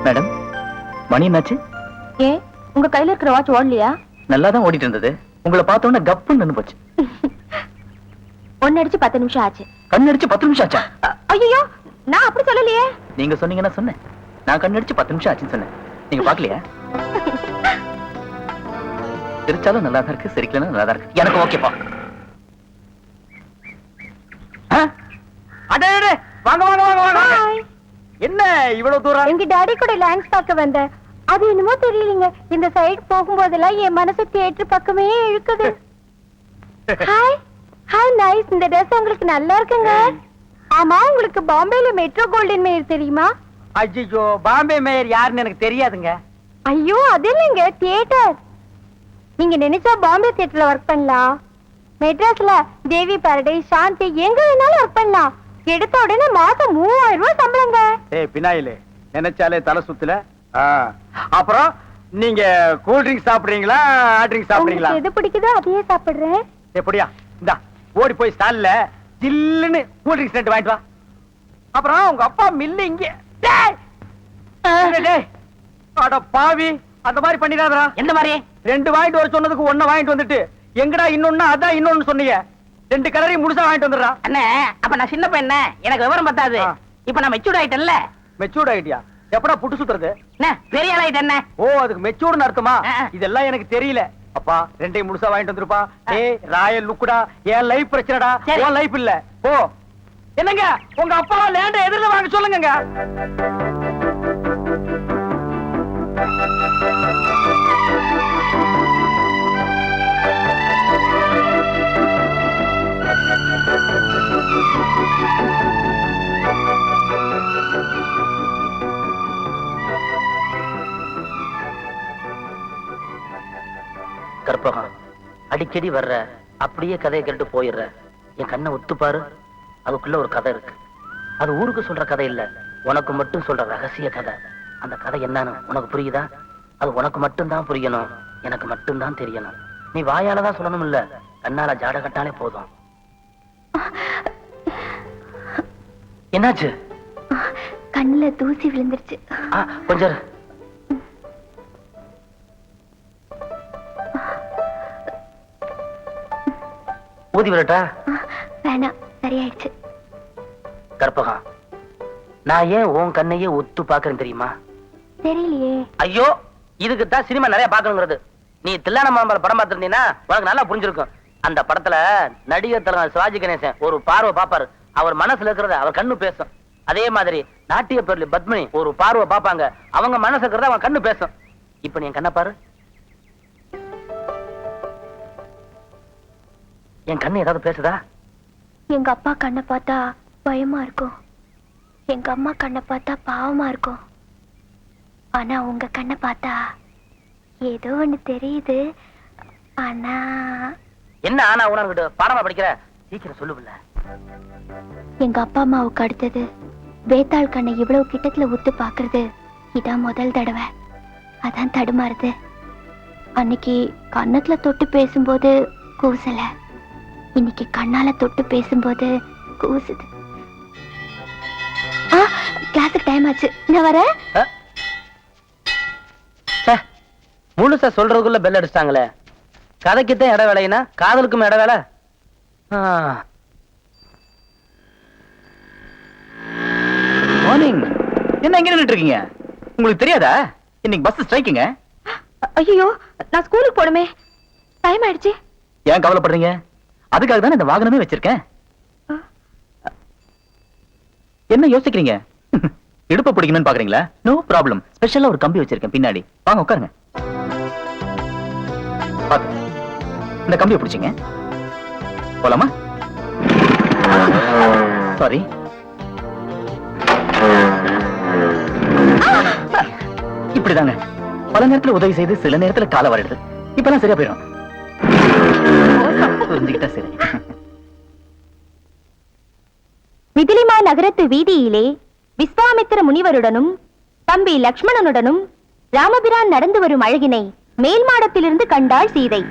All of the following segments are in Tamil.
மேடம், மணி என்னாச்சு? ஏன் உங்க கையில இருக்கிற வாட்ச் ஓடலையா? நல்லா தான் ஓடிட்டு இருந்தது. உங்களை பார்த்தோன்னே கப்புன்னு நின்னு போச்சு. ஒன்னு அடிச்சு 10 நிமிஷம் ஆச்சு. கண்ணடிச்சு 10 நிமிஷம் ஆச்சா? ஐயோ, நான் அப்படி சொல்லலையே. நீங்க சொன்னீங்கன்னா சொன்னேன். நான் கண்ணடிச்சு 10 நிமிஷம் ஆச்சுன்னு சொன்னேன். நீங்க பாக்கலையா? சிரிச்சாலும் நல்லா தான் இருக்கு, சிரிக்கலன்னா நல்லா தான் இருக்கு. எனக்கு ஓகேப்பா. அடே வாங்க வாங்க வாங்க வாங்க. என்ன இவ்வளவு தூரம்? எங்க டாடி கூட லான்ஸ் பார்க்க வந்தேன். அது என்னமோ தெரியலங்க, இந்த சைடு போகும்போதெல்லாம் என் மனசு தியேட்டர் பக்கமே இழுக்குது. Hi hi, nice. இந்த ட்ரெஸ் உங்களுக்கு நல்லா இருக்குங்க. ஆமா, உங்களுக்கு பாம்பேல மெட்ரோ கோல்டன் மேயர் தெரியுமா? ஐயோ, பாம்பே மேயர் யாருன்னு எனக்கு தெரியாதுங்க. ஐயோ, அது இல்லைங்க, தியேட்டர். நீங்க நினைச்சா பாம்பே தியேட்டர்ல ஒர்க் பண்ணலாம். மெட்ராஸ்ல தேவி பாரடைஸ், சாந்தி, எங்க வேணாலும் ஒர்க் பண்ணலாம். எடுத்த உடனே மாசம் 3000 ரூபாய் சம்பளங்க. ஏய் பினாயிலே, நினைச்சாலே தலை சுத்துல. அப்புறம் நீங்க கூல் ட்ரிங்க் சாப்பிடுறீங்களா, ஹாட் ட்ரிங்க் சாப்பிடுறீங்களா? எது பிடிக்குதோ அதையே சாப்பிடுறேன். எப்படியா? இந்தா ஓடி போய் ஸ்டால்ல ஜில்லுன்னு கூல் ட்ரிங்க்ஸ் ரெண்டு வாங்கிட்டு வா. அப்புறம் உங்க அப்பா மில்லு இங்க. அட பாவி, அந்த மாதிரி பண்ணிடாதடா. எந்த மாதிரி? 2 வாங்கிட்டு வர சொன்னதுக்கு 1 வாங்கிட்டு வந்துட்டு எங்கடா இன்னொன்னு அதான் இன்னொன்னு சொன்னீங்க. 2 கலரையும் முழுசா வாங்கிட்டு வந்துடுறா. அண்ணே, அப்ப நான் சின்ன பையன், எனக்கு விவரம் பத்தாது. இப்ப நான் மெச்சூர்ட் ஆயிட்டேன்ல. மெச்சூர்ட் ஆயிட்டியா? எப்படா புட்டு சுத்துறது? பெரிய ஆள் ஆயிட்டேன். ஓ, அதுக்கு மெச்சூர்னு அர்த்தமா? இதெல்லாம் எனக்கு தெரியல. அப்பா 2ஐயும் முழுசா வாங்கிட்டு வந்துருப்பா. ஏய் ராயல் லுக்குடா, என் லைஃப் பிரச்சனைடா, உன் லைஃப் இல்ல. ஓ என்னங்க, உங்க அப்பா லேண்ட எதிரில வாங்க சொல்லுங்க. கற்பகம், அடிக்கடி வர்ற, அப்படியே கதையை கேட்டு போயிடுற. என் கண்ணை ஒத்துப்பாரு, அதுக்குள்ள ஒரு கதை இருக்கு. அது ஊருக்கு சொல்ற கதை இல்ல, உனக்கு மட்டும் சொல்ற ரகசிய கதை. அந்த கதை என்னன்னு உனக்கு புரியுதா? அது உனக்கு மட்டும்தான் புரியணும், எனக்கு மட்டும்தான் தெரியணும். நீ வாயாலதான் சொல்லணும் இல்ல, கண்ணால ஜாட கட்டாலே போதும். என்னாச்சு? கண்ணுல தூசி விழுந்துருச்சு. கொஞ்சம் ஊதி விடட்டா? வேணாம், சரியாயிடுச்சு. கற்பகம், நான் ஏன் உன் கண்ணையே ஒத்து பாக்குறேன் தெரியுமா? தெரியலையே. ஐயோ, இதுக்குத்தான் சினிமா நிறைய பாக்கணுங்கிறது. நீ தில்லான மாம்பழம் படம் பார்த்திருந்தீங்கன்னா உனக்கு நல்லா புரிஞ்சிருக்கும். அந்த படத்துல நடிகர் தலைவர் சிவாஜி கணேசன் ஒரு பார்வை பாப்பாரு, அவர் மனசுல இருக்கிறத அவர் கண்ணு பேசும். அதே மாதிரி நாட்டிய பேர்ல பத்மினி ஒரு பார்வை பாப்பாங்க, அவங்க மனசு இருக்கிறத அவன் கண்ணு பேசும். இப்ப நீ என் கண்ணை பாரு. என் கண்ணு ஏதாவது பேசுதா? எங்க அப்பா கண்ணை பார்த்தா பயமா இருக்கும், எங்க அம்மா கண்ணை பார்த்தா பாவமா இருக்கும். ஆனா உங்க கண்ணை பார்த்தா ஏதோ ஒண்ணு தெரியுது. ஆனா என்ன ஆனா உனக்கிட்ட பாடமா படிக்கிற? சீக்கிரம் சொல்லுவில்ல. எங்க அப்பா அம்மாவுக்கு அடுத்தது வேத்தாள் கண்ணை இவ்வளவு கிட்டத்துல உத்து பாக்குறது இதான் முதல் தடவை. அதான் தடுமாறுது. அன்னைக்கு கண்ணத்துல தொட்டு பேசும்போது கூசல, இன்னைக்கு கண்ணால தொட்டு பேசும்போது கூசுது. கிளாஸுக்கு டைம் ஆச்சு, நான் வரேன். முழுசா சொல்றதுக்குள்ள பெல் அடிச்சிட்டாங்களே. கதைக்குத்தான் இட வேலைனா காதலுக்கும் இட வேலை. மார்னிங். என்ன இங்க நின்னுட்டு இருக்கீங்க? உங்களுக்கு தெரியாதா இன்னைக்கு பஸ் ஸ்ட்ரைக்குங்க? ஐயோ, நான் ஸ்கூலுக்கு போணுமே, டைம் ஆயிடுச்சு. ஏன் கவலைப்படுறீங்க? அதுக்காக தானே இந்த வாகனமே வச்சிருக்கேன். என்ன யோசிக்கிறீங்க? இடுப்பு பிடிக்கணும்னு பாக்குறீங்களா? நோ ப்ராப்ளம், ஸ்பெஷலா ஒரு கம்பி வச்சிருக்கேன் பின்னாடி. வாங்க உட்காருங்க. இந்த கம்பியை பிடிச்சிங்க. போலாமா? சாரி. இப்படிதாங்க பல நேரத்துல உதவி செய்து சில நேரத்துல கால வரைடுது. இப்பெல்லாம் சரியா போயிடும். புரிஞ்சுக்கிட்டா சரி. மிதிலிமா நகரத்து வீதியிலே விஸ்வாமித்திர முனிவருடனும் தம்பி லக்ஷ்மணனுடனும் ராமபிரான் நடந்து வரும் அழகினை மேல் மாடத்திலிருந்து கண்டாள் சீதை.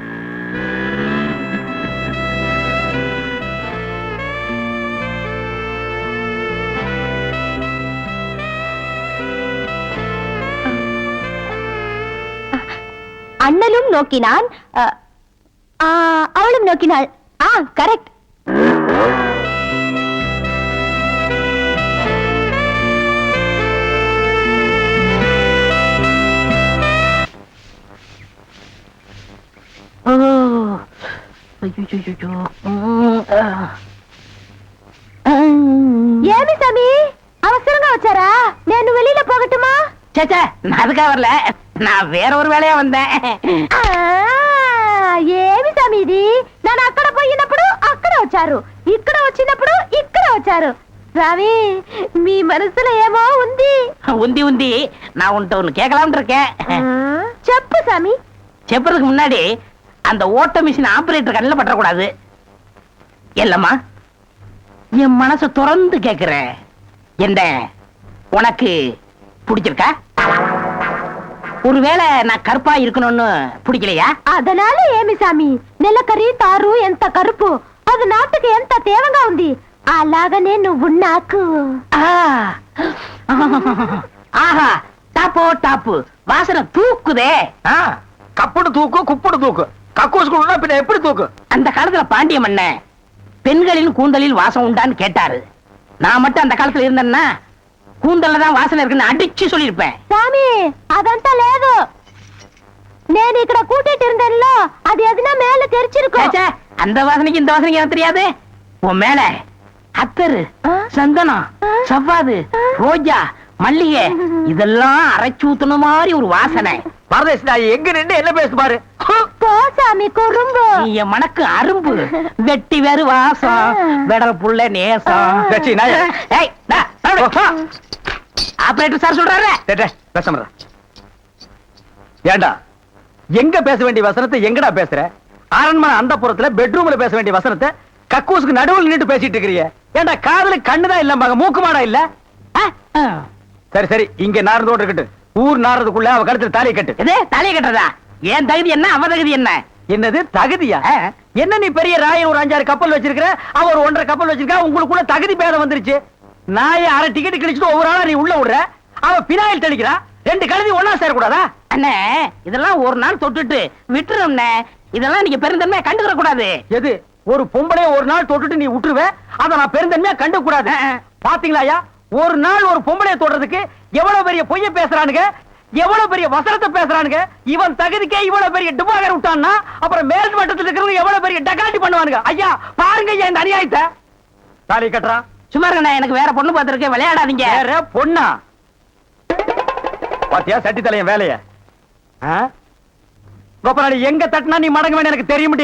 அண்ணலும் நோக்கினான், அவளும் நோக்கினாள். கரெக்ட். ஏமி சாமி அவசரங்க வச்சாரா? నేను வெளியில போகட்டுமா? சேச்சே, நான் அதுக்காக வரல, நான் வேற ஒரு வேலையா வந்தேன். ఏమి సామి ఇది? నేను అక్కడ పోయినప్పుడు అక్కడ వచ్చారు, ఇక్కడ వచ్చినప్పుడు ఇక్కడ వచ్చారు. రావి, మీ మనసులో ఏమో ఉంది. உந்தி நான் உன்கிட்ட ஒண்ணு கேட்கலாம்னு இருக்கேன். చెప్పు சாமி. செப்பறதுக்கு முன்னாடி அந்த ஓட்ட மிஷின் ஆபரேட்டர் கண்ணில் பற்றக்கூடாது. இல்லம்மா, என் மனசை திறந்து கேட்கிறேன். எந்த உனக்கு பிடிச்சிருக்கா? ஒருவேளை நான் கருப்பா இருக்கணும்னு பிடிக்கலையா? அதனால ఏమి సామి, నెలకరి తారు ఎంత కరుపు, అది నాటుకు ఎంత తేవంగా ఉంది. అలాగనే నువ్వు నాకు. ஆஹா, டாப்பு வாசனை தூக்குதே. கப்புடு தூக்கு, குப்புடு தூக்கு. கக்கூசுக்குள்ளா பின்ன எப்படி தூக்கு? அந்த காலத்துல பாண்டிய மன்னன் பெண்களின் கூந்தலில் வாசம் உண்டான்னு கேட்டாரு. நான் மட்டும் அந்த காலத்துல இருந்தேன்னா கூந்தல்ல தான் வாசனை இருக்குன்னு அடிச்சு சொல்லிருப்பேன். సామి అదంతా లేదు, నేను ఇక్కడ కూటిట్టిருந்தேன்ல, அது எதுனா மேல தெரிச்சிருக்கும். சேச்சே, அந்த வாசனைக்கு இந்த வாசனைக்கு எனக்கு தெரியாது. உன் மேல அத்தரு, சந்தனம், சவ்வாது, ரோஜா, மல்லிகை இதெல்லாம் அரைச்சு ஊத்துன மாதிரி ஒரு வாசனை. பரதேசி நாய் எங்க நின்று என்ன பேசு பாரு. போ சாமி குறும்பு. நீ என் மனக்கு அரும்பு, வெட்டி வேறு வாசம், வெடல் புள்ள நேசம். சச்சி, நாயே. ஏய், டா, ஆபரேட்டர் சார் சொல்றாரு. பேசமறா. ஏண்டா, எங்க பேச வேண்டிய வசனத்தை எங்கடா பேசுற? அரண்மனை அந்த புறத்துல பெட்ரூம்ல பேச வேண்டிய வசனத்தை கக்கூசுக்கு நடுவில் நின்று பேசிட்டு இருக்கிறீங்க. ஏண்டா, காதுல கண்ணுதான் இல்ல, மூக்கு மாடா இல்ல. சரி சரி, இங்க நார்ந்தோடு இருக்கட்டும். ஊர் நாறதுக்குள்ள அவ கழுத்துல தாலியை கட்டு. எது தாலியை கட்டுறதா? ஏன் தகுதி என்ன, அவ தகுதி என்ன? என்னது தகுதியா? என்ன நீ பெரிய ராயன் ஒரு 5-6 கப்பல் வச்சிருக்கிற, அவ ஒரு 1.5 கப்பல் வச்சிருக்கா, உங்களுக்குள்ள தகுதி பேதம் வந்துருச்சு. நாயை அரை டிக்கெட் கிழிச்சிட்டு ஒவ்வொரு ஆளா நீ உள்ள விடுற, அவ பினாயில் தெளிக்கிறா. 2 கழுதி ஒன்னா சேரக்கூடாதா? அண்ணே, இதெல்லாம் ஒரு நாள் தொட்டுட்டு விட்டுரும். இதெல்லாம் நீங்க பெருந்தன்மையா கண்டுக்கிற கூடாது. எது? ஒரு பொம்பளைய ஒரு நாள் தொட்டுட்டு நீ விட்டுருவ, அத நான் பெருந்தன்மையா கண்டு கூடாது. பாத்தீங்களா, ஒரு நாள் ஒரு பொம்பளைய தொடுறதுக்கு எவ்வளவு பெரிய பொய்ய பேசுறானுங்க, எவ்வளவு பெரிய வசனத்தை பேசுறானுங்க. இவன் தகுதிக்கே இவ்வளவு பெரிய டிபாகர் விட்டான்னா, அப்புறம் மேல் மட்டத்தில் இருக்கிறவங்க எவ்வளவு பெரிய டகாட்டி பண்ணுவானுங்க. ஐயா பாருங்க ஐயா இந்த அநியாயத்தை. தாலி கட்டுறா. சும்மா இருக்கண்ணே, எனக்கு வேற பொண்ணு பார்த்திருக்கேன், விளையாடாதீங்க. வேற பொண்ணா? பாத்தியா சட்டி தலையன் வேலைய? கோபநாடி எங்க தட்டினா நீ மடங்க வேணும் எனக்கு தெரியும்.